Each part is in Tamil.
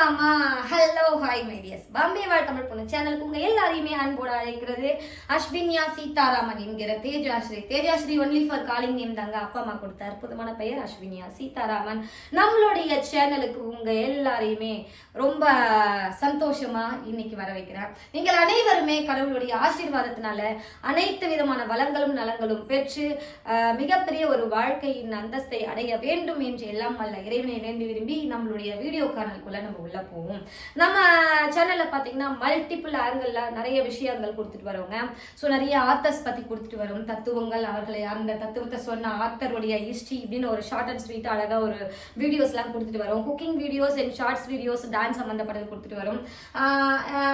சீதாராமா. ஹலோ ஹாய் மைடியஸ் பாம்பே வாழ் தமிழ் பொண்ணு சேனலுக்கு உங்க எல்லாரையுமே அன்போடு அழைக்கிறது அஸ்வின்யா சீதாராமன் என்கிற Tejashree only for calling name தாங்க. அப்பா அம்மா கொடுத்த அற்புதமான பெயர் அஸ்வின்யா சீதாராமன். நம்மளுடைய சேனலுக்கு உங்க எல்லாரையுமே ரொம்ப சந்தோஷமா இன்னைக்கு வர வைக்கிறேன். நீங்கள் அனைவருமே கடவுளுடைய ஆசீர்வாதத்தினால அனைத்து விதமான வளங்களும் நலங்களும் பெற்று மிகப்பெரிய ஒரு வாழ்க்கையின் அந்தஸ்தை அடைய வேண்டும் என்று எல்லாம் வல்ல இறைவனை வேண்டி விரும்பி நம்மளுடைய வீடியோ கானலுக்குள்ள நம்ம உள்ள போவோம். நம்ம சேனல்ல பாத்தீங்கன்னா மல்டிபிள் ஆங்கிள் நிறைய விஷயங்கள் கொடுத்துட்டு வரோங்க. ஸோ நிறைய ஆத்தர்ஸ் பத்தி கொடுத்துட்டு வரோம், தத்துவங்கள், அவர்களை அந்த தத்துவத்தை சொன்ன ஆத்தருடைய ஹிஸ்டரி இப்படின்னு ஒரு ஷார்ட் அண்ட் ஸ்வீட் அழகா ஒரு வீடியோஸ் எல்லாம் கொடுத்துட்டு வரோம். Cooking videos and shorts videos, dance சம்பந்தப்பட்டது கொடுத்துட்டு வரோம்.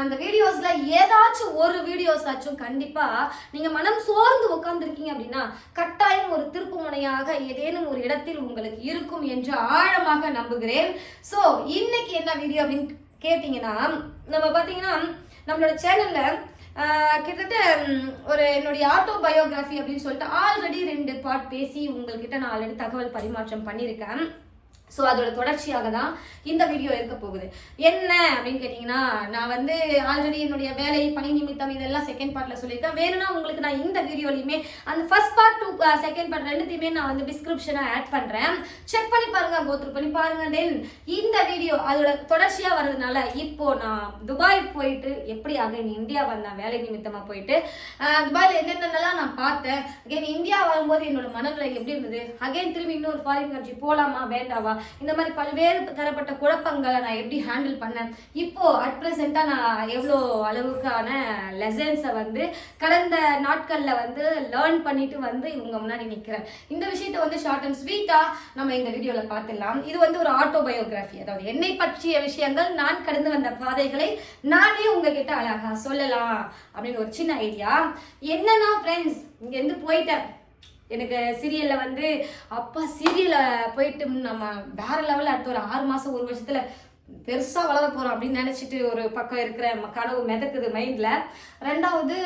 அந்த வீடியோஸ்ல ஏதாச்சும் ஒரு வீடியோஸ் ஆச்சும் கண்டிப்பா நீங்க மனம் சோர்ந்து உட்கார்ந்துருக்கீங்க அப்படின்னா கட்டாயம் ஒரு திருப்புமுனையாக ஏதேனும் ஒரு இடத்தில் உங்களுக்கு இருக்கும் என்று ஆழமாக நம்புகிறேன். ஸோ இன்னைக்கு என்ன வீடியோ அப்படின்னு கேட்டீங்கன்னா, நம்ம பார்த்தீங்கன்னா நம்மளோட சேனல்ல கிட்டத்தட்ட ஒரு என்னுடைய ஆட்டோ பயோகிராஃபி அப்படின்னு சொல்லிட்டு ஆல்ரெடி 2 பார்ட் பேசி உங்கள்கிட்ட நான் ஆல்ரெடி தகவல் பரிமாற்றம் பண்ணியிருக்கேன். ஸோ அதோட தொடர்ச்சியாக தான் இந்த வீடியோ இருக்க போகுது. என்ன அப்படின்னு கேட்டிங்கன்னா, நான் வந்து ஆல்ரெடி என்னுடைய வேலை பணி நிமித்தம் இதெல்லாம் செகண்ட் பார்ட்டில் சொல்லியிருக்கேன். வேணும்னா உங்களுக்கு நான் இந்த வீடியோலையுமே அந்த ஃபர்ஸ்ட் பார்ட் 2 செகண்ட் பார்ட் ரெண்டுத்தையுமே நான் வந்து டிஸ்கிரிப்ஷனாக ஆட் பண்ணுறேன். செக் பண்ணி பாருங்கள், கோத்ரூ பண்ணி பாருங்கள். தென் இந்த வீடியோ அதோட தொடர்ச்சியாக வர்றதுனால இப்போ நான் துபாய் போயிட்டு எப்படி அகைன் இந்தியா வந்தேன், வேலை நிமித்தமாக போயிட்டு துபாயில் என்னென்னலாம் நான் பார்த்தேன். அகைன் இந்தியா வரும்போது என்னோட மனநிலை எப்படி இருந்தது, அகைன் திரும்பி இன்னொரு ஃபாரின் கண்ட்ரி போகலாமா வேண்டாவா, இந்த மாதிரி பல்வேறு தரப்பட்ட குழப்பங்களை நான் எப்படி ஹேண்டில் பண்ணேன், இப்போ அட் ப்ரெசென்ட்டா நான் எவ்வளோ அளவுக்கான லெசன்ஸை வந்து கடந்த நாட்கள்ல வந்து லேர்ன் பண்ணிட்டு வந்து இவங்க முன்னாடி நிற்கிறேன். இந்த விஷயத்த வந்து ஷார்ட் அண்ட் ஸ்வீட்டா நம்ம இந்த வீடியோல பார்த்துடலாம். இது வந்து ஒரு ஆட்டோ பயோகிராஃபி, அதாவது என்னை பற்றிய விஷயங்கள், நான் கடந்து வந்த பாதைகளை நானே உங்ககிட்ட அழகா சொல்லலாம் அப்படின்னு ஒரு சின்ன ஐடியா. என்னன்னா ஃப்ரெண்ட்ஸ், இங்க இருந்து போயிட்டேன். எனக்கு சீரியல்ல வந்து அப்பா சீரியலை போயிட்டு நம்ம வேற லெவலில் அடுத்த ஒரு 6 மாசம் 1 வருஷத்துல பெருசா வளர போறோம் அப்படின்னு நினைச்சிட்டு ஒரு பக்கம் இருக்கிற கனவு மிதக்குது மைண்ட்ல. 2வது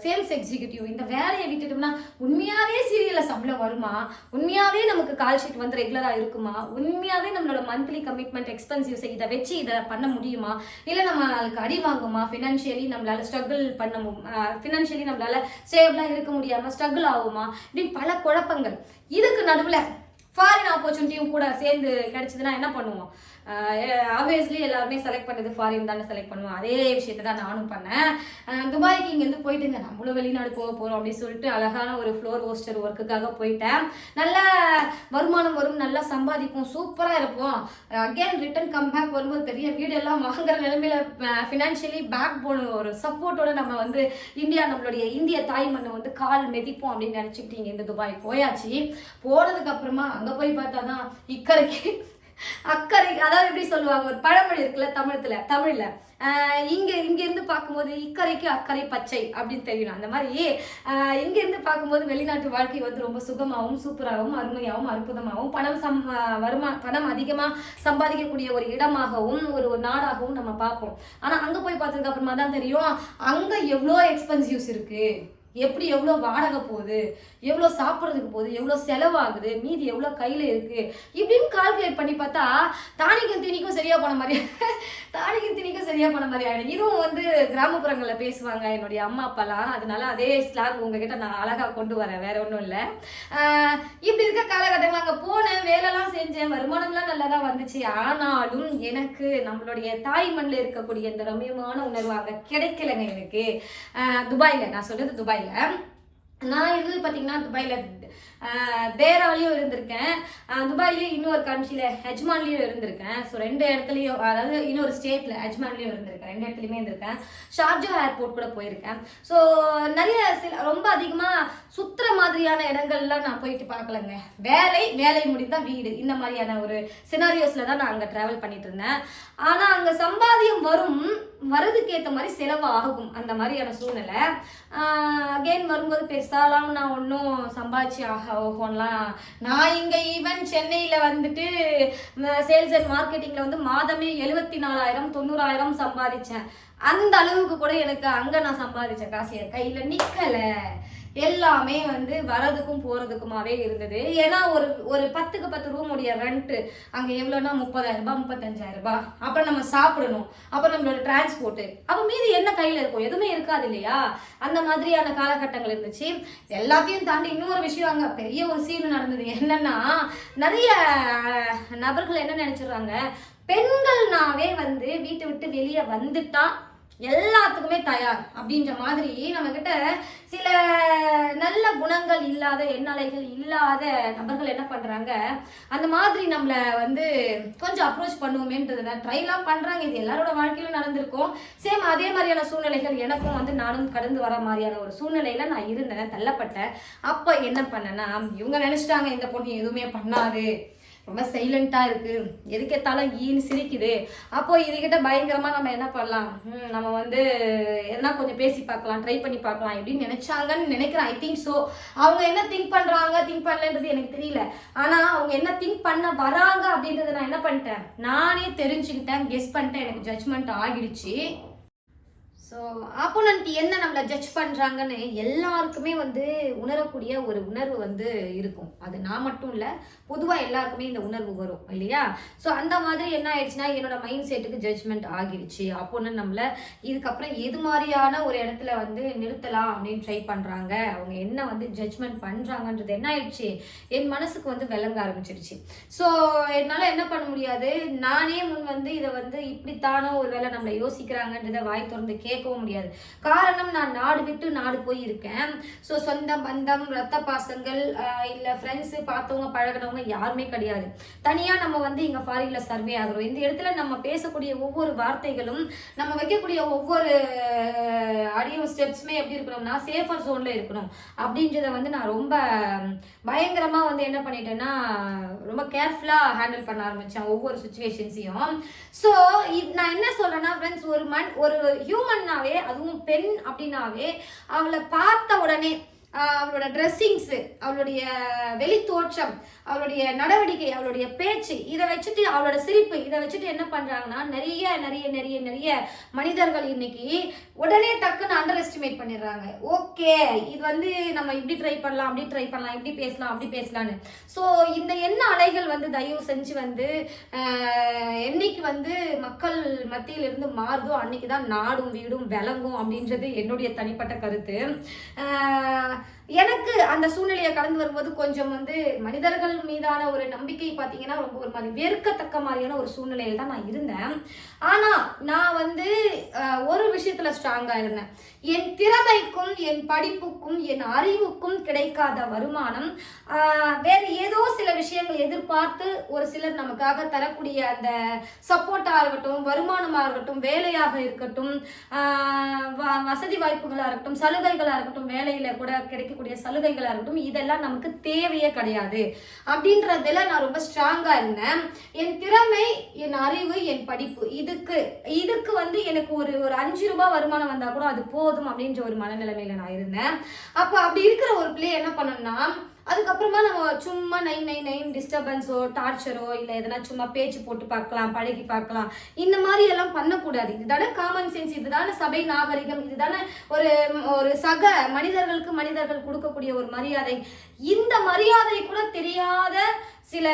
சேல்ஸ் எக்ஸிக்யூட்டிவ், இந்த வேலையை விட்டுட்டோம்னா உண்மையாவே சீரியல்ல சம்பளம் வருமா, உண்மையாவே நமக்கு கால் ஷீட் வந்து ரெகுலரா இருக்குமா, உண்மையாவே நம்மளோட மந்த்லி கமிட்மெண்ட் எக்ஸ்பென்சிவ்ஸ் இதை வச்சு இதை பண்ண முடியுமா, இல்லை நம்மளுக்கு அடி வாங்குமா, ஃபினான்ஷியலி நம்மளால ஸ்ட்ரகிள் பண்ண ஃபினான்ஷியலி நம்மளால ஸ்டேபிளா இருக்க முடியாம ஸ்ட்ரகிள் ஆகுமா, இப்படின்னு பல குழப்பங்கள். இதுக்கு நடுவில் ஃபாரின் ஆப்பர்ச்சுனிட்டியும் கூட சேர்ந்து கிடைச்சதுன்னா என்ன பண்ணுவோம்? ஆப்வியஸ்லி எல்லாருமே செலக்ட் பண்ணது ஃபாரின் தானே செலக்ட் பண்ணுவோம். அதே விஷயத்தை தான் நானும் பண்ணேன். துபாய்க்கு இங்கேருந்து போயிட்டுங்க, நம்மளும் வெளிநாடு போக போகிறோம் அப்படின்னு சொல்லிட்டு அழகான ஒரு ஃப்ளோர் ஹோஸ்டர் ஒர்க்குக்காக போயிட்டேன். நல்லா வருமானம் வரும், நல்லா சம்பாதிப்போம், சூப்பராக இருப்போம். அகெயின் ரிட்டர்ன் கம்பேக் வரும்போது பெரிய வீடெல்லாம் வாங்குற நிலைமையில ஃபினான்ஷியலி பேக் போன ஒரு சப்போர்ட்டோட நம்ம வந்து நம்மளுடைய இந்திய தாய் மண்ணை வந்து கால் மிதிப்போம் அப்படின்னு நினச்சிக்கிட்டு இங்கே இந்த துபாய் போயாச்சு. போனதுக்கு அப்புறமா அங்கே போய் பார்த்தா தான் இக்கரைக்கு அக்கறை, அதாவது எப்படி சொல்லுவாங்க, ஒரு பழமொழி இருக்குல்ல தமிழ்ல இங்க இருந்து பார்க்கும்போது இக்கரைக்கு அக்கறை பச்சை அப்படின்னு தெரியணும். அந்த மாதிரி இங்க இருந்து பார்க்கும்போது வெளிநாட்டு வாழ்க்கை வந்து ரொம்ப சுகமாகவும் சூப்பராகவும் அருமையாகவும் அற்புதமாகவும் பணம் அதிகமா சம்பாதிக்கக்கூடிய ஒரு இடமாகவும் ஒரு நாடாகவும் நம்ம பார்ப்போம். ஆனா அங்க போய் பார்த்ததுக்கு அப்புறமா தான் தெரியும் அங்க எவ்வளோ எக்ஸ்பென்சிவ்ஸ் இருக்கு, எப்படி எவ்வளோ வாடகை போகுது, எவ்வளோ சாப்பிட்றதுக்கு போகுது, எவ்வளோ செலவாகுது, மீதி எவ்வளோ கையில் இருக்குது இப்படின்னு கால்குலேட் பண்ணி பார்த்தா தானிக்கும் தீனிக்கும் சரியாக போன மாதிரி ஆகிடும். இதுவும் வந்து கிராமப்புறங்களில் பேசுவாங்க என்னுடைய அம்மா அப்பாலாம், அதனால அதே ஸ்லாங் உங்ககிட்ட நான் அழகாக கொண்டு வரேன், வேற ஒன்றும் இல்லை. இப்படி இருக்க காலகட்டங்கள் அங்கே போனேன், வேலைலாம் செஞ்சேன், வருமானம்லாம் நல்லா தான் வந்துச்சு. ஆனாலும் எனக்கு நம்மளுடைய தாய் மண்ணில் இருக்கக்கூடிய இந்த ரம்யமான உணர்வு அங்கே கிடைக்கலைங்க எனக்கு. துபாயில், நான் சொல்றது துபாய். நான் இது பார்த்தீங்கன்னா துபாயில் தேராலையும் இருந்திருக்கேன், துபாயிலையும் இன்னொரு கண்ட்ரியில் ஹெஜ்மான்லையும் இருந்திருக்கேன். ஸோ 2 இடத்துலையும், அதாவது இன்னொரு ஸ்டேட்டில் ஹெஜ்மான்லையும் இருந்திருக்கேன், 2 இடத்துலையுமே இருந்திருக்கேன். ஷார்ஜா ஏர்போர்ட் கூட போயிருக்கேன். ஸோ நிறைய ரொம்ப அதிகமாக சுற்றுற மாதிரியான இடங்கள்லாம் நான் போயிட்டு பார்க்கலங்க. வேலை முடிந்தால் வீடு, இந்த மாதிரியான ஒரு சினாரியோஸில் தான் நான் அங்கே ட்ராவல் பண்ணிட்டு இருந்தேன். ஆனால் அங்கே சம்பாதியம் வரதுக்கு ஏற்ற மாதிரி செலவு ஆகும், அந்த மாதிரியான சூழ்நிலை. அகெயின் வரும்போது பெருசாலாம் நான் ஒன்றும் சம்பாதிச்சு ஆகலாம். நான் இங்கே ஈவன் சென்னையில் வந்துட்டு சேல்ஸ் அண்ட் மார்க்கெட்டிங்கில் வந்து மாதமே 74,000 90,000 சம்பாதிச்சேன். அந்த அளவுக்கு கூட எனக்கு அங்கே நான் சம்பாதிச்ச காசு என் கையில் நிற்கலை. எல்லாமே வந்து வரதுக்கும் போறதுக்குமாவே இருந்தது. ஏன்னா ஒரு 10க்கு 10 ரூமுடைய ரெண்ட் அங்க எவ்வளோன்னா 30,000 ரூபாய் 35,000 ரூபாய். அப்புறம் நம்ம சாப்பிடணும், அப்புறம் நம்மளோட டிரான்ஸ்போர்ட், அப்ப மீதி என்ன கையில இருக்கும்? எதுவுமே இருக்காது இல்லையா? அந்த மாதிரியான காலகட்டங்கள் இருந்துச்சு. எல்லாத்தையும் தாண்டி இன்னொரு விஷயம் அங்க பெரிய ஒரு சீன் நடந்தது. என்னன்னா, நிறைய நபர்கள் என்ன நினைச்சிடுறாங்க, பெண்கள்னாவே வந்து வீட்டை விட்டு வெளியே வந்துட்டா எல்லாத்துக்குமே தயார் அப்படின்ற மாதிரி நம்ம கிட்ட சில நல்ல குணங்கள் இல்லாத எண்ணலைகள் இல்லாத நபர்கள் என்ன பண்றாங்க, அந்த மாதிரி நம்மள வந்து கொஞ்சம் அப்ரோச் பண்ணுவோமேன்றத ட்ரைலாம் பண்றாங்க. இது எல்லாரோட வாழ்க்கையிலும் நடந்திருக்கும். சேம் அதே மாதிரியான சூழ்நிலைகள் எனக்கும் வந்து நானும் கடந்து வர மாதிரியான ஒரு சூழ்நிலையில நான் இருந்தேன், தள்ளப்பட்டேன். அப்ப என்ன பண்ணேன்னா, இவங்க நினைச்சிட்டாங்க இந்த பொண்ணு எதுவுமே பண்ணாது, ரொம்ப சைலண்டா இருக்கு, எதுக்கேத்தாலும் ஈன்னு சிரிக்குது, அப்போ இதுகிட்ட பயங்கரமா நம்ம என்ன பண்ணலாம், நம்ம வந்து எதனா கொஞ்சம் பேசி பார்க்கலாம், ட்ரை பண்ணி பார்க்கலாம் எப்படின்னு நினைச்சாங்கன்னு நினைக்கிறேன். I think so. அவங்க என்ன திங்க் பண்றாங்க திங்க் பண்ணலன்றது எனக்கு தெரியல. ஆனா அவங்க என்ன திங்க் பண்ண வராங்க அப்படின்றத நான் என்ன பண்ணிட்டேன், நானே தெரிஞ்சுக்கிட்டேன், கெஸ் பண்ணிட்டேன், எனக்கு ஜட்ஜ்மெண்ட் ஆகிடுச்சு. ஸோ ஆப்போனன்ட் என்ன நம்மளை ஜட்ஜ் பண்ணுறாங்கன்னு எல்லாருக்குமே வந்து உணரக்கூடிய ஒரு உணர்வு வந்து இருக்கும். அது நான் மட்டும் இல்லை, பொதுவாக எல்லாருக்குமே இந்த உணர்வு வரும் இல்லையா? ஸோ அந்த மாதிரி என்ன ஆயிடுச்சுன்னா, என்னோட மைண்ட் செட்டுக்கு ஜட்ஜ்மெண்ட் ஆகிடுச்சு. ஆப்போனன்ட் நம்மளை இதுக்கப்புறம் எது மாதிரியான ஒரு இடத்துல வந்து நிறுத்தலாம் அப்படின்னு ட்ரை பண்ணுறாங்க, அவங்க என்ன வந்து ஜட்ஜ்மெண்ட் பண்ணுறாங்கன்றது என்ன ஆயிடுச்சு, என் மனசுக்கு வந்து விளங்க ஆரம்பிச்சிடுச்சு. ஸோ என்னால் என்ன பண்ண முடியாது, நானே முன் வந்து இதை வந்து இப்படித்தானோ ஒரு வேளை நம்மளை யோசிக்கிறாங்கன்றதை வாய் திறந்து கேட்கவும் முடியாது. காரணம், நான் நாடு விட்டு நாடு போய் இருக்கேன். ஸோ சொந்த பந்தம், ரத்த பாசங்கள், இல்லை ஃப்ரெண்ட்ஸு, பார்த்தவங்க பழகினவங்க யாருமே கிடையாது. தனியாக நம்ம வந்து இங்கே ஃபாரின்ல சர்வே ஆகிறோம். இந்த இடத்துல நம்ம பேசக்கூடிய ஒவ்வொரு வார்த்தைகளும், நம்ம வைக்கக்கூடிய ஒவ்வொரு ஆடியோ ஸ்டெப்ஸுமே எப்படி இருக்கணும்னா சேஃபர் ஜோன்ல இருக்கணும் அப்படின்றத வந்து நான் ரொம்ப பயங்கரமாக வந்து என்ன பண்ணிட்டேன்னா, ரொம்ப கேர்ஃபுல்லாக ஹேண்டில் பண்ண ஆரம்பித்தேன் ஒவ்வொரு சுச்சுவேஷன்ஸையும். ஸோ நான் என்ன சொல்கிறேன்னா ஃப்ரெண்ட்ஸ், ஒரு ஹியூமன்னாவே, அதுவும் பெண் அப்படின்னாவே, அவளை பார்த்த உடனே அவளோட ட்ரெஸ்ஸிங்ஸு, அவளுடைய வெளித்தோற்றம், அவளுடைய நடவடிக்கை, அவளுடைய பேச்சு, இதை வச்சுட்டு அவளோட சிரிப்பு, இதை வச்சுட்டு என்ன பண்ணுறாங்கன்னா, நிறைய நிறைய நிறைய நிறைய மனிதர்கள் இன்னைக்கு உடனே டக்குன்னு அண்டர் எஸ்டிமேட் பண்ணிடுறாங்க. ஓகே, இது வந்து நம்ம இப்படி ட்ரை பண்ணலாம், அப்படி ட்ரை பண்ணலாம், இப்படி பேசலாம், அப்படி பேசலான்னு. ஸோ இந்த எண்ண அலைகள் வந்து தயவு செஞ்சு வந்து என்னைக்கு வந்து மக்கள் மத்தியிலிருந்து மாறுதோ அன்னைக்கு தான் நாடும் வீடும் விளங்கும் அப்படின்றது என்னுடைய தனிப்பட்ட கருத்து. எனக்கு அந்த சூழ்நிலையை கடந்து வரும்போது கொஞ்சம் வந்து மனிதர்கள் மீதான ஒரு நம்பிக்கை பார்த்தீங்கன்னா ரொம்ப ஒரு மாதிரி வெறுக்கத்தக்க மாதிரியான ஒரு சூழ்நிலையில் தான் நான் இருந்தேன். ஆனால் நான் வந்து ஒரு விஷயத்தில் ஸ்ட்ராங்காக இருந்தேன். என் திறமைக்கும், என் படிப்புக்கும், என் அறிவுக்கும் கிடைக்காத வருமானம் வேறு ஏதோ சில விஷயங்கள் எதிர்பார்த்து ஒரு சிலர் நமக்காக தரக்கூடிய அந்த சப்போர்ட்டாக இருக்கட்டும், வருமானமாக இருக்கட்டும், வேலையாக இருக்கட்டும், வசதி வாய்ப்புகளாக இருக்கட்டும், சலுகைகளாக இருக்கட்டும், வேலையில் கூட கிடைக்கக்கூடிய சலுகைகளாக இருக்கட்டும், இதெல்லாம் நமக்கு தேவையே கிடையாது அப்படின்றதுல நான் ரொம்ப ஸ்ட்ராங்காக இருந்தேன். என் திறமை, என் அறிவு, என் படிப்பு, இதுக்கு வந்து எனக்கு ஒரு 5 ரூபாய் வருமானம் வந்தால் கூட அது போதும் அப்படின்ற ஒரு மனநிலைமையில நான் இருந்தேன். அப்போ அப்படி இருக்கிற ஒரு பிள்ளை என்ன பண்ணணும்னா, அதுக்கப்புறமா நம்ம சும்மா நைன் டிஸ்டர்பன்ஸோ டார்ச்சரோ இல்லை எதனா சும்மா பேச்சு போட்டு பார்க்கலாம், பழகி பார்க்கலாம், இந்த மாதிரி எல்லாம் பண்ணக்கூடாது. இதுதானே காமன் சென்ஸ், இதுதானே சபை நாகரிகம், இதுதானே ஒரு சக மனிதர்கள் கொடுக்கக்கூடிய ஒரு மரியாதை. இந்த மரியாதை கூட தெரியாத சில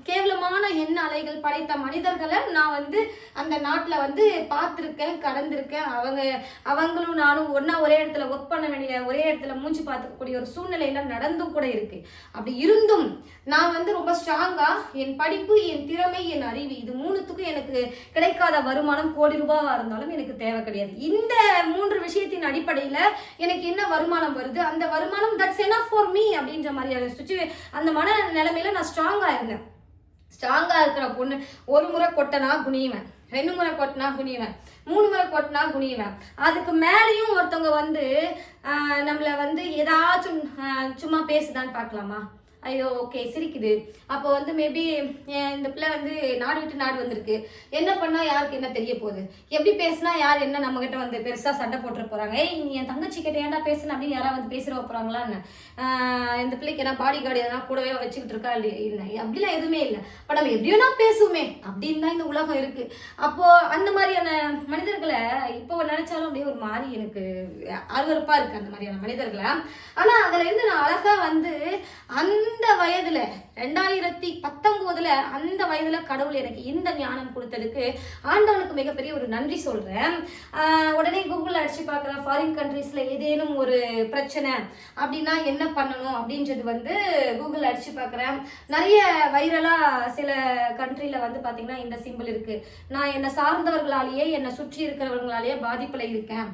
கேவலமான எண்ண அலைகள் படைத்த மனிதர்களை நான் வந்து அந்த நாட்டில் வந்து பார்த்துருக்கேன், கடந்திருக்கேன். அவங்களும் நானும் ஒன்றா ஒரே இடத்துல ஒர்க் பண்ண வேண்டிய, ஒரே இடத்துல மூஞ்சி பார்த்துக்கக்கூடிய ஒரு சூழ்நிலையில நடந்தும் கூட இருக்கு. அப்படி இருந்தும் நான் வந்து ரொம்ப ஸ்ட்ராங்கா என் படிப்பு, என் திறமை, என் அறிவு, இது 3த்துக்கும் எனக்கு கிடைக்காத வருமானம் கோடி ரூபாவா இருந்தாலும் எனக்கு தேவை கிடையாது. இந்த 3 விஷயத்தின் அடிப்படையில் எனக்கு என்ன வருமானம் வருது, அந்த வருமானம் தட்ஸ் எனஃப் ஃபார் மீ அப்படின்ற மாதிரியான அந்த மன நிலைமையில நான் ஸ்ட்ராங்கா இருந்தேன். ஸ்ட்ராங்கா இருக்கிற பொண்ணு ஒரு முறை கொட்டனா குனிவேன், 2 முறை கொட்டினா குனிவேன், 3 முறை கொட்டினா குனிவேன். அதுக்கு மேலேயும் ஒருத்தவங்க வந்து நம்மளை வந்து ஏதாச்சும் சும்மா பேசுதான்னு பார்க்கலாமா, ஐயோ ஓகே சிரிக்குது. அப்போ வந்து மேபி இந்த பிள்ளை வந்து நாடு விட்டு நாடு வந்திருக்கு, என்ன பண்ணா யாருக்கு என்ன தெரிய போகுது, எப்படி பேசினா யார் என்ன நம்ம கிட்ட வந்து பெருசா சண்டை போட்டுற போறாங்க, ஏய் நீ என் தங்கச்சி கிட்ட ஏன்டா பேசுன அப்படின்னு யாராவது வந்து பேசுற போறாங்களான்னு. இந்த பிள்ளைக்கு என்ன பாடி கார்டு எதனா கூடவே வச்சுக்கிட்டு இருக்கா இல்லை, அப்படிலாம் எதுவுமே இல்லை. அப்ப நம்ம எப்படியோனா பேசுவோமே அப்படின்னு தான் இந்த உலகம் இருக்கு. அப்போ அந்த மாதிரியான மனிதர்களை இப்போ நினைச்சாலும் அப்படியே ஒரு மாதிரி எனக்கு அருவருப்பா இருக்கு அந்த மாதிரியான மனிதர்களை. ஆனா அதுல இருந்து நான் அழகா வந்து அந்த வயதுல 2019 அந்த வயதுல கடவுள் எனக்கு இந்த ஞானம் கொடுத்ததுக்கு ஆண்டவனுக்கு மிகப்பெரிய ஒரு நன்றி சொல்றேன். உடனே கூகுள் அடிச்சு பார்க்குறேன், ஃபாரின் கண்ட்ரீஸ்ல ஏதேனும் ஒரு பிரச்சனை அப்படின்னா என்ன பண்ணணும் அப்படின்றது வந்து கூகுள் அடிச்சு பார்க்குறேன். நிறைய வைரலா சில கண்ட்ரில வந்து பாத்தீங்கன்னா இந்த சிம்பிள் இருக்கு, நான் என்னை சார்ந்தவர்களாலேயே என்னை சுற்றி இருக்கிறவர்களாலேயே பாதிப்புல இருக்கேன்,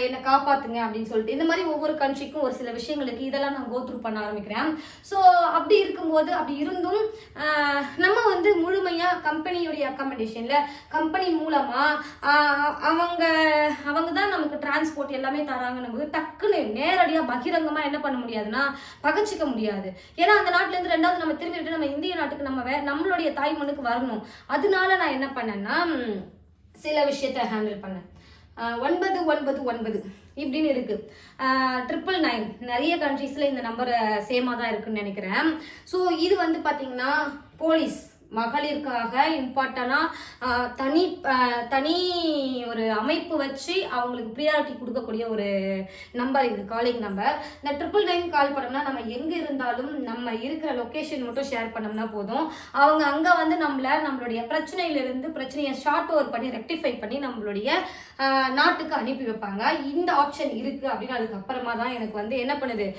என்னை காப்பாத்துங்க அப்படின்னு சொல்லிட்டு. இந்த மாதிரி ஒவ்வொரு கண்ட்ரிக்கும் ஒரு சில விஷயங்களுக்கு இதெல்லாம் நான் கோத்ரூ பண்ண ஆரம்பிக்கிறேன். ஸோ அப்படி இருக்கும்போது அப்படி இருந்தும் நம்ம வந்து முழுமையா கம்பெனியுடைய அக்காமடேஷன்ல கம்பெனி மூலமா அவங்க தான் நமக்கு டிரான்ஸ்போர்ட் எல்லாமே தராங்கன்னும் போது டக்குன்னு நேரடியா பகிரங்கமா என்ன பண்ண முடியாதுன்னா பகச்சிக்க முடியாது. ஏன்னா அந்த நாட்டுல இருந்து ரெண்டாவது நம்ம திரும்பி நம்ம இந்திய நாட்டுக்கு நம்மளுடைய தாய் மண்ணுக்கு வரணும். அதனால நான் என்ன பண்ணேன்னா சில விஷயத்த ஹேண்டில் பண்ணேன். 999 இப்படின்னு இருக்கு, 999 நிறைய கண்ட்ரீஸ்ல இந்த நம்பர் சேமா தான் இருக்குன்னு நினைக்கிறேன். ஸோ இது வந்து பாத்தீங்கன்னா போலீஸ் மகளிருக்காக இம்பார்ட்டனா தனி ஒரு அமைப்பு வச்சு அவங்களுக்கு ப்ரியாரிட்டி கொடுக்கக்கூடிய ஒரு நம்பர் இது, காலிங் நம்பர். இந்த 999 கால் பண்ணோம்னா நம்ம எங்க இருந்தாலும் நம்ம இருக்கிற லொக்கேஷன் மட்டும் ஷேர் பண்ணோம்னா போதும், அவங்க அங்க வந்து நம்மளுடைய பிரச்சனையிலிருந்து பிரச்சனையை ஷார்ட் ஓவர் பண்ணி ரெக்டிஃபை பண்ணி நம்மளுடைய நாட்டுக்கு அனுப்பி வைப்பாங்க. இந்த ஆப்ஷன் இருக்கு அப்படின்னு அதுக்கப்புறமா தான் எனக்கு வந்து என்ன பண்ணுது,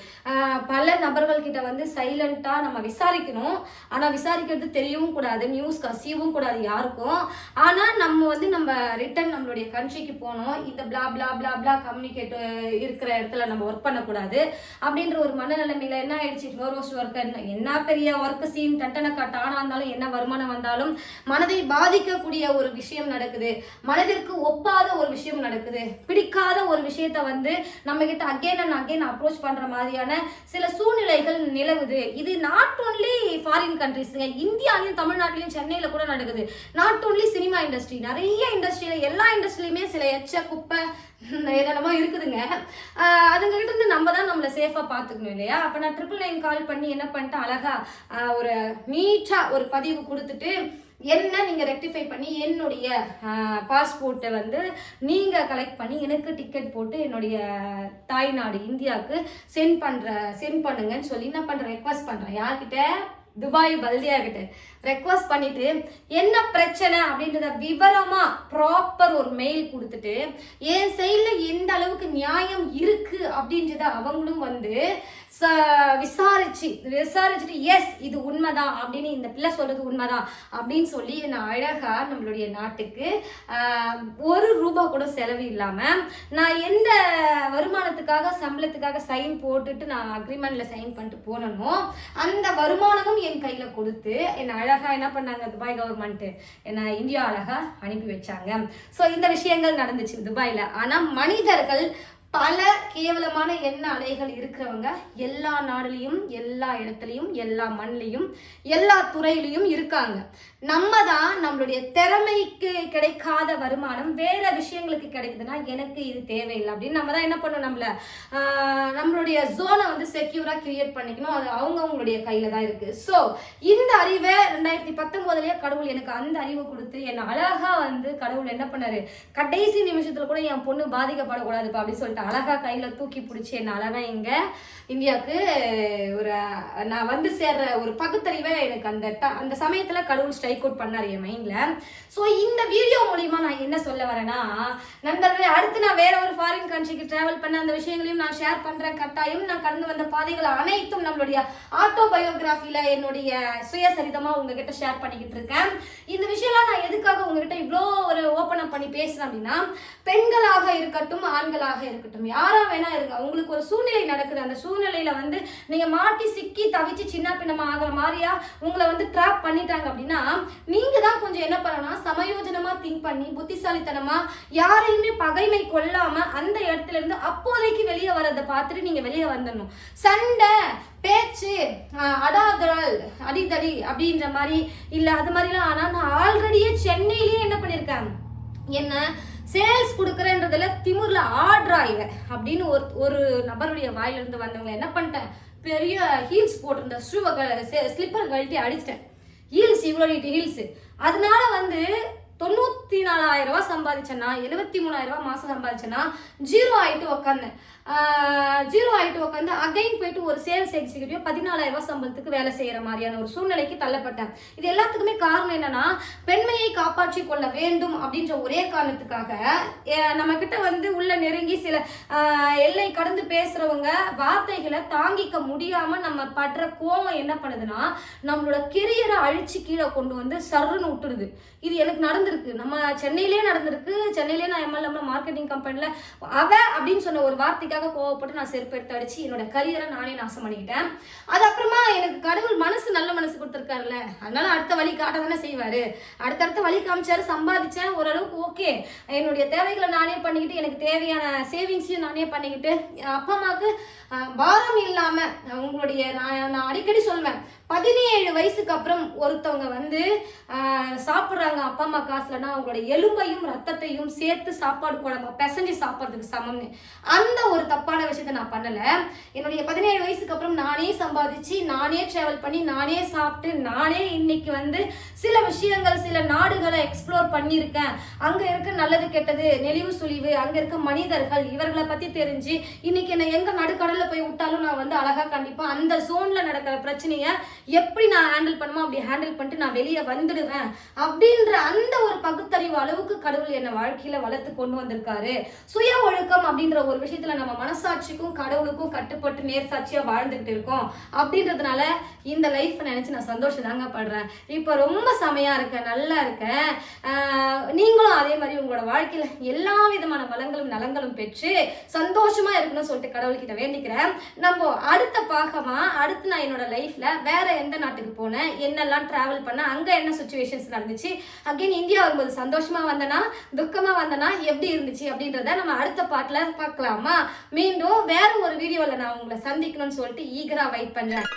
பல நபர்கள் கிட்ட வந்து சைலண்டா நம்ம விசாரிக்கணும். ஆனா விசாரிக்கிறது தெரியவும் கூடாது, நியூஸ் கசியவும் கூடாது யாருக்கும். ஆனா நம்ம வந்து நம்ம ரிட்டர்ன் நம்மளுடைய கண்ட்ரிக்கு போனோம், இந்த பிளா பிளா பிளா பிளா கம்யூனிகேட் இருக்கிற இடத்துல நம்ம ஒர்க் பண்ணக்கூடாது அப்படின்ற ஒரு மனநிலைமையில என்ன ஆயிடுச்சு, ஃப்ளோரோஸ்ட் ஒர்க் என்ன பெரிய ஒர்க் சீன் டண்டனக்கா டானா இருந்தாலும் என்ன வருமானம் வந்தாலும் மனதை பாதிக்கக்கூடிய ஒரு விஷயம் நடக்குது, மனதிற்கு ஒப்பாத ஒரு விஷயம் நடக்குது, பிடிக்காத ஒரு விஷயத்த வந்து நம்ம கிட்ட அகைன் அண்ட் அகைன் அப்ரோச் பண்ற மாதிரியான சில சூழ்நிலைகள் நிலவுது. இது நாட் ஓன்லி ஃபாரின் கண்ட்ரிஸ்ங்க, இந்தியாலையும் தமிழ்நாட்டிலையும் சென்னையில கூட நடக்குது. நாட் ஓன்லி சினிமா இண்டஸ்ட்ரி, நிறைய இண்டஸ்ட்ரியில எல்லா இண்டஸ்ட்ரியிலுமே சில எச்ச குப்பை என்னென்னமோ இருக்குதுங்க. அதுங்க கிட்ட இருந்து நம்ம தான் நம்மளை சேஃபா பாத்துக்கணும் இல்லையா. அப்ப நான் 999 கால் பண்ணி என்ன பண்ணிட்டேன், அழகா ஒரு நீட்டா ஒரு பதிவு கொடுத்துட்டு என்ன நீங்க ரெக்டிஃபை பண்ணி என்னுடைய பாஸ்போர்ட்டை வந்து நீங்க கலெக்ட் பண்ணி எனக்கு டிக்கெட் போட்டு என்னுடைய தாய்நாடு இந்தியாவுக்கு சென்ட் பண்ணுங்கன்னு சொல்லி என்ன பண்றேன், ரெக்வஸ்ட் பண்றேன். யார்கிட்ட, துபாய் பல்தியா கிட்ட ரெக்வஸ்ட் பண்ணிட்டு என்ன பிரச்சனை அப்படின்றத விவரமா ப்ராப்பர் ஒரு மெயில் கொடுத்துட்டு என் சைட்ல எந்த அளவுக்கு நியாயம் இருக்கு அப்படின்றத அவங்களும் வந்து விசாரிச்சுட்டு எஸ் இது உண்மைதான் அப்படின்னு, இந்த பிள்ளை சொல்றது உண்மைதான் அப்படின்னு சொல்லி நான் அழகா நம்மளுடைய நாட்டுக்கு ₹1 கூட செலவு இல்லாம நான் எந்த வருமானத்துக்காக சம்பளத்துக்காக சைன் போட்டுட்டு நான் அக்ரிமெண்ட்ல சைன் பண்ணிட்டு போனனோ அந்த வருமானமும் என் கையில கொடுத்து என்ன அழகா என்ன பண்ணாங்க துபாய் கவர்மெண்ட், என்ன இந்தியா அழகா அனுப்பி வச்சாங்க. ஸோ இந்த விஷயங்கள் நடந்துச்சு துபாயில. ஆனா மனிதர்கள் பல கேவலமான எண்ண அலைகள் இருக்கிறவங்க எல்லா நாடுலையும் எல்லா இடத்துலையும் எல்லா மண்ணிலையும் எல்லா துறையிலையும் இருக்காங்க. நம்ம தான் நம்மளுடைய திறமைக்கு கிடைக்காத வருமானம் வேற விஷயங்களுக்கு கிடைக்குதுன்னா எனக்கு இது தேவையில்லை அப்படின்னு நம்ம தான் என்ன பண்ணணும், நம்மளுடைய ஜோனை வந்து செக்யூரா கிரியேட் பண்ணிக்கணும். அது அவங்களுடைய கையில தான் இருக்கு. ஸோ இந்த அறிவை 2019 கடவுள் எனக்கு அந்த அறிவை கொடுத்து என்ன அழகா வந்து கடவுள் என்ன பண்ணாரு, கடைசி நிமிஷத்துல கூட என் பொண்ணு பாதிக்கப்படக்கூடாதுப்பா அப்படின்னு சொல்லிட்டு அழகா கையில தூக்கி பிடிச்சி என்ன அழகா இங்க இந்தியாவுக்கு நான் வந்து சேர்ற ஒரு பகுத்தறிவை எனக்கு அந்த சமயத்துல கடவுள் ஸ்ட்ரைக் அவுட் பண்ணாரு என் மைண்ட்ல. ஸோ இந்த வீடியோ மூலியமா நான் என்ன சொல்ல வரேன்னா, நண்பர்களே அடுத்து நான் வேற ஒரு ஃபாரின் கண்ட்ரிக்கு டிராவல் பண்ண அந்த விஷயங்களையும் நான் ஷேர் பண்றேன். கட்டாயம் நான் கடந்து வந்த பாதைகள் அனைத்தும் நம்மளுடைய ஆட்டோபயோகிராஃபில என்னுடைய சுயசரிதமா உங்ககிட்ட ஷேர் பண்ணிக்கிட்டு இருக்கேன். இந்த விஷயம்லாம் நான் எதுக்காக உங்ககிட்ட இவ்வளோ ஒரு ஓப்பன் அப் பண்ணி பேசுறேன் அப்படின்னா, பெண்களாக இருக்கட்டும் ஆண்களாக இருக்கட்டும் யாரா வேணா இருங்க, உங்களுக்கு ஒரு சூழ்நிலை நடக்குது, அந்த சூழ்நிலையில வந்து நீங்க மாட்டி சிக்கி தவிச்சு சின்ன பின்னமா ஆகிற மாதிரியா உங்களை வந்து ட்ராப் பண்ணிட்டாங்க அப்படின்னா நீங்க தான் கொஞ்சம் என்ன பண்ணலாம், சமயோஜனமா திங்க் பண்ணி புத்திசாலித்தனமா யாரையுமே பகைமை கொள்ளாம அந்த இடத்துல இருந்து அப்போதைக்கு வெளியே வர்றதை பார்த்துட்டு நீங்க வெளியே வந்துடணும். சண்டை பேச்சு அடாதல் அடிதடி அப்படின்ற மாதிரி இல்ல அது மாதிரிலாம். ஆனா நான் ஆல்ரெடியே சென்னையிலேயே என்ன பண்ணிருக்கேன், என்ன சேல்ஸ் கொடுக்குறேன்றதுல திமுர்ல ஆட்ராயில அப்படின்னு ஒரு நபருடைய வாயிலிருந்து வந்தவங்க என்ன பண்ணிட்டேன், பெரிய ஹீல்ஸ் போட்டிருந்த ஸ்லிப்பர் கழட்டி அடிச்சிட்டேன். ஹீல்ஸ் இவ்வளோ ஹீல்ஸ். அதனால வந்து 94,000 ரூபாய் சம்பாதிச்சேன்னா 73,000 ரூபாய் மாசம் சம்பாதிச்சேன்னா ஜீரோ ஆயிட்டு உட்காந்தேன். அகைன் போயிட்டு ஒரு சேல்ஸ் எக்ஸிக்யூட்டிவ் 14,000 ரூபாய் சம்பளத்துக்கு வேலை செய்யற மாதிரியான ஒரு சூழ்நிலைக்கு தள்ளப்பட்டேன். இது எல்லாத்துக்குமே காரணம் என்னன்னா, பெண்மையை காப்பாற்றி கொள்ள வேண்டும் அப்படின்ற ஒரே காரணத்துக்காக நம்ம கிட்ட வந்து உள்ள நெருங்கி சில எல்லை கடந்து பேசுறவங்க வார்த்தைகளை தாங்கிக்க முடியாம நம்ம படுற கோவம் என்ன பண்ணுதுன்னா, நம்மளோட கெரியரை அழிச்சு கீழே கொண்டு வந்து சர்ன்னு விட்டுருது. இது எனக்கு நடந்திருக்கு. நம்ம சென்னையிலேயே நடந்திருக்கு. சென்னையிலேயே நான் எம்எல்எம் மார்க்கெட்டிங் கம்பெனில அப்படின்னு சொன்ன ஒரு வார்த்தைக்காக கோவப்பட்டு நான் செருப்பு எடுத்து அடிச்சு என்னோட கரியரை நானே நாசம் பண்ணிக்கிட்டேன். அது அப்புறமா எனக்கு கடவுள் நல்ல மனசு கொடுத்துருக்காருல்ல, அதனால அடுத்த வழி காட்ட தானே செய்வாரு. அடுத்தடுத்த வழி காமிச்சாரு, சம்பாதிச்சேன் ஓரளவுக்கு. ஓகே, என்னுடைய தேவைகளை நானே பண்ணிக்கிட்டு எனக்கு தேவையான சேவிங்ஸையும் நானே பண்ணிக்கிட்டு அப்பா அம்மாவுக்கு பாரம் இல்லாம உங்களுடைய நான் அடிக்கடி சொல்வேன், 17 வயசுக்கு அப்புறம் ஒருத்தவங்க வந்து சாப்பிட்றாங்க அப்பா அம்மா காசுலன்னா அவங்களோட எலும்பையும் ரத்தத்தையும் சேர்த்து சாப்பாடு குழம்பு பிசைஞ்சு சாப்பிட்றதுக்கு சமம்னு. அந்த ஒரு தப்பான விஷயத்த நான் பண்ணல. என்னுடைய 17 வயசுக்கு அப்புறம் நானே சம்பாதிச்சு நானே டிராவல் பண்ணி நானே சாப்பிட்டு நானே இன்னைக்கு வந்து சில விஷயங்கள் சில நாடுகளை எக்ஸ்ப்ளோர் பண்ணியிருக்கேன். அங்க இருக்க நல்லது கெட்டது நெளிவு சுழிவு அங்க இருக்க மனிதர்கள் இவர்களை பத்தி தெரிஞ்சு இன்னைக்கு என்ன எங்க நடுக்கடல்ல போய் விட்டாலும் நான் வந்து அழகா கண்டிப்பா அந்த ஜோன்ல நடக்கிற பிரச்சனைய எப்படி நான் ஹேண்டில் பண்ணுமோ அப்படி ஹேண்டில் பண்ணிட்டு நான் வெளியே வந்துடுவேன் அப்படின்ற அந்த ஒரு பகுத்தறிவு அளவுக்கு கடவுள் என்ன வாழ்க்கையில வளர்த்து கொண்டு வந்திருக்காரு. சுய ஒழுக்கம் அப்படின்ற ஒரு விஷயத்துல நம்ம மனசாட்சிக்கும் கடவுளுக்கும் கட்டுப்பட்டு நேர்சாட்சியா வாழ்ந்துகிட்டு இருக்கோம். அப்படின்றதுனால இந்த லைஃப் நினைச்சு நான் சந்தோஷம் தாங்க படுறேன். இப்ப ரொம்ப செமையா இருக்கேன், நல்லா இருக்கேன். நீங்களும் அதே மாதிரி உங்களோட வாழ்க்கையில எல்லா விதமான வளங்களும் நலங்களும் பெற்று சந்தோஷமா இருக்கணும்னு சொல்லிட்டு கடவுள்கிட்ட வேண்டிக்கிறேன். நம்ம அடுத்த பாகமா அடுத்து நான் என்னோட லைஃப்ல வேற எந்த நாட்டுக்கு போனேன், என்னெல்லாம் டிராவல் பண்ண, அங்க என்ன சிச்சுவேஷன்ஸ் நடந்துச்சு, அகைன் இந்தியா வரும்போது சந்தோஷமா வந்தனா துக்கமா வந்தனா எப்படி இருந்துச்சு அப்படின்றத நம்ம அடுத்த பார்ட்ல பார்க்கலாமா. மீண்டும் வேற ஒரு வீடியோல நான் உங்களை சந்திக்கணும்னு சொல்லிட்டு ஈகரா வெயிட் பண்றேன்.